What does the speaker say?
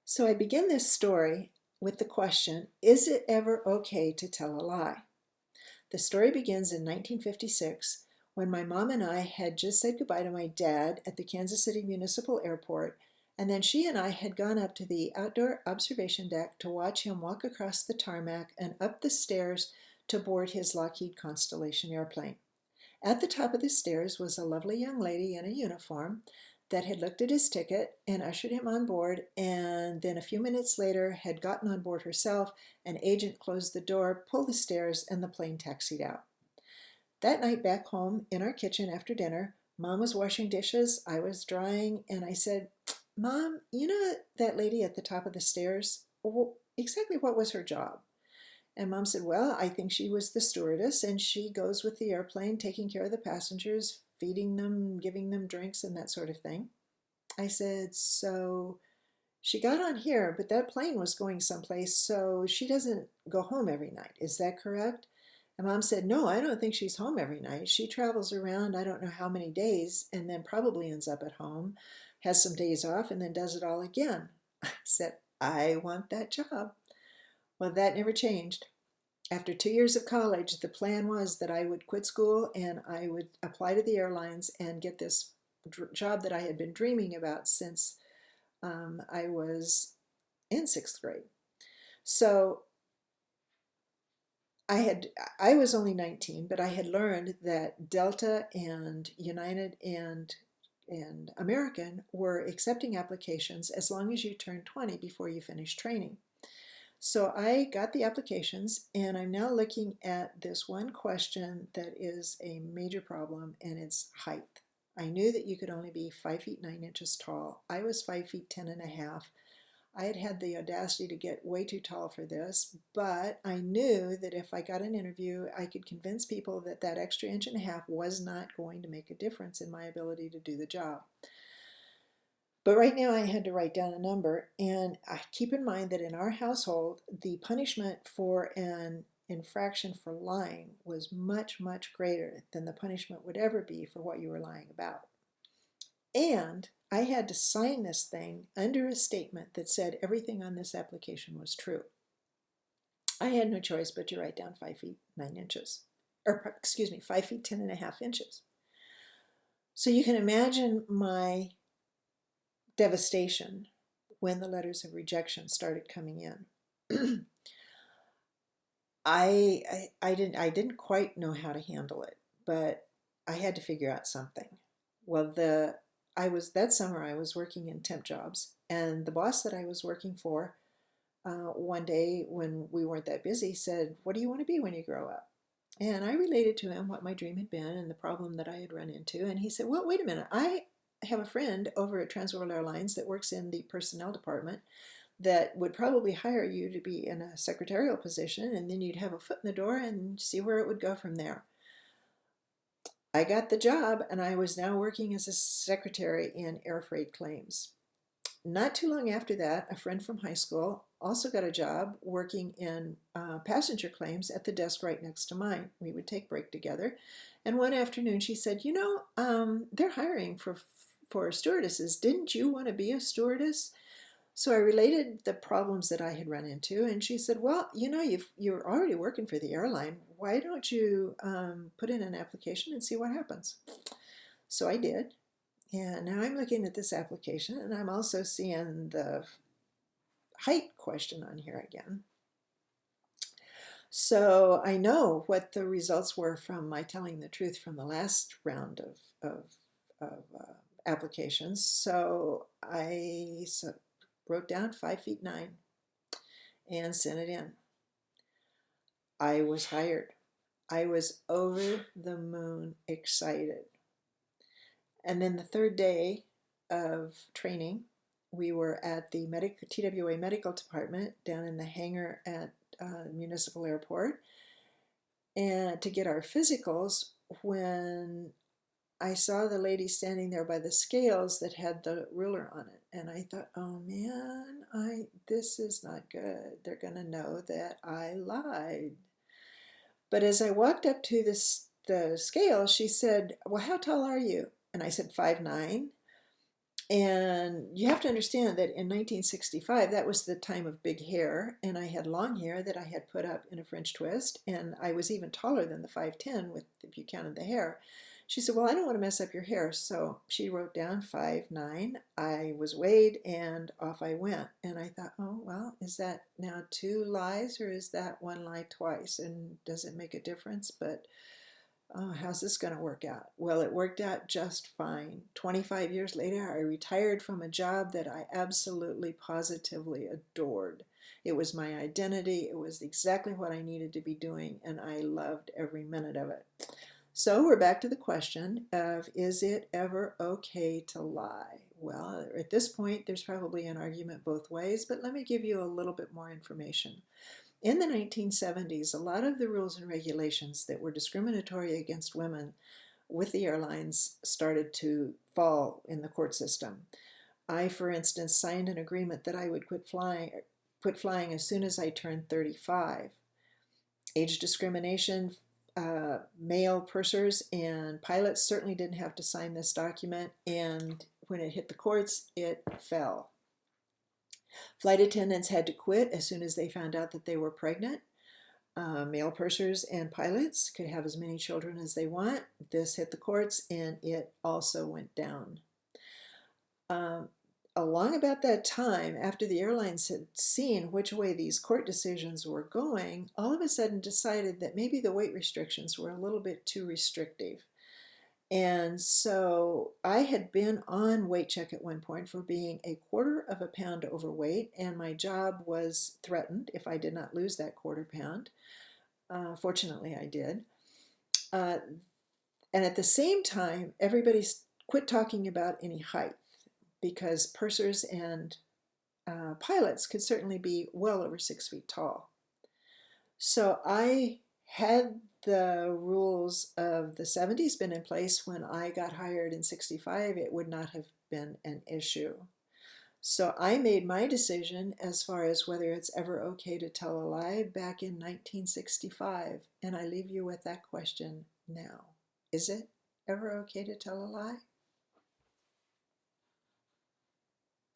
So I begin this story with the question, is it ever okay to tell a lie? The story begins in 1956 when my mom and I had just said goodbye to my dad at the Kansas City Municipal Airport, and then she and I had gone up to the outdoor observation deck to watch him walk across the tarmac and up the stairs to board his Lockheed Constellation airplane. At the top of the stairs was a lovely young lady in a uniform that had looked at his ticket and ushered him on board, and then a few minutes later had gotten on board herself. An agent closed the door, pulled the stairs, and the plane taxied out. That night back home in our kitchen after dinner, Mom was washing dishes, I was drying, and I said, Mom, you know that lady at the top of the stairs? Exactly what was her job? And Mom said, well, I think she was the stewardess, and she goes with the airplane, taking care of the passengers, feeding them, giving them drinks, and that sort of thing. I said, so she got on here, but that plane was going someplace, so she doesn't go home every night. Is that correct? And Mom said, no, I don't think she's home every night. She travels around, I don't know how many days, and then probably ends up at home, has some days off, and then does it all again. I said, I want that job. Well, that never changed. After 2 years of college, the plan was that I would quit school and I would apply to the airlines and get this job that I had been dreaming about since I was in sixth grade. So I was only 19, but I had learned that Delta and United and American were accepting applications as long as you turned 20 before you finished training. So I got the applications, and I'm now looking at this one question that is a major problem, and it's height. I knew that you could only be 5 feet 9 inches tall. I was 5 feet 10 and a half. I had had the audacity to get way too tall for this, but I knew that if I got an interview, I could convince people that that extra inch and a half was not going to make a difference in my ability to do the job. But right now I had to write down a number, and I keep in mind that in our household, the punishment for an infraction for lying was much, much greater than the punishment would ever be for what you were lying about. And I had to sign this thing under a statement that said everything on this application was true. I had no choice but to write down 5 feet 9 inches, or excuse me, 5 feet 10 and a half inches. So you can imagine my devastation when the letters of rejection started coming in. I didn't quite know how to handle it, but I had to figure out something. Well, that summer I was working in temp jobs, and the boss that I was working for one day when we weren't that busy said, "What do you want to be when you grow up?" And I related to him what my dream had been and the problem that I had run into, and he said, "Well, wait a minute. I have a friend over at Transworld Airlines that works in the personnel department that would probably hire you to be in a secretarial position, and then you'd have a foot in the door and see where it would go from there." I got the job, and I was now working as a secretary in air freight claims. Not too long after that, a friend from high school also got a job working in passenger claims at the desk right next to mine. We would take break together. And one afternoon she said, they're hiring for stewardesses. Didn't you want to be a stewardess? So I related the problems that I had run into, and she said, well, you're already working for the airline. Why don't you put in an application and see what happens? So I did. And now I'm looking at this application, and I'm also seeing the height question on here again. So I know what the results were from my telling the truth from the last round of applications. So I wrote down 5 feet 9 and sent it in. I was hired. I was over the moon excited. And then the third day of training, we were at the TWA medical department down in the hangar at Municipal Airport, and to get our physicals, when I saw the lady standing there by the scales that had the ruler on it, and I thought, oh man, this is not good. They're going to know that I lied. But as I walked up to the scale, she said, well, how tall are you? And I said 5'9". And you have to understand that in 1965, that was the time of big hair, and I had long hair that I had put up in a French twist, and I was even taller than the 5'10", with, if you counted the hair. She said, well, I don't want to mess up your hair. So she wrote down 5'9". I was weighed, and off I went. And I thought, oh, well, is that now 2 lies, or is that 1 lie twice? And does it make a difference? But oh, how's this going to work out? Well, it worked out just fine. 25 years later, I retired from a job that I absolutely positively adored. It was my identity. It was exactly what I needed to be doing, and I loved every minute of it. So we're back to the question of, is it ever okay to lie? Well, at this point, there's probably an argument both ways, but let me give you a little bit more information. In the 1970s, a lot of the rules and regulations that were discriminatory against women with the airlines started to fall in the court system. I, for instance, signed an agreement that I would quit flying as soon as I turned 35. Age discrimination, male pursers and pilots certainly didn't have to sign this document, and when it hit the courts, it fell. Flight attendants had to quit as soon as they found out that they were pregnant. Male pursers and pilots could have as many children as they want. This hit the courts, and it also went down. Along about that time, after the airlines had seen which way these court decisions were going, all of a sudden decided that maybe the weight restrictions were a little bit too restrictive. And so I had been on weight check at one point for being 1/4 of a pound overweight, and my job was threatened if I did not lose that 1/4 pound. Fortunately, I did. Uh, and at the same time, everybody quit talking about any height, because pursers and pilots could certainly be well over 6 feet tall. So I had the rules of the 70s been in place when I got hired in 65, it would not have been an issue. So I made my decision as far as whether it's ever okay to tell a lie back in 1965, and I leave you with that question now. Is it ever okay to tell a lie?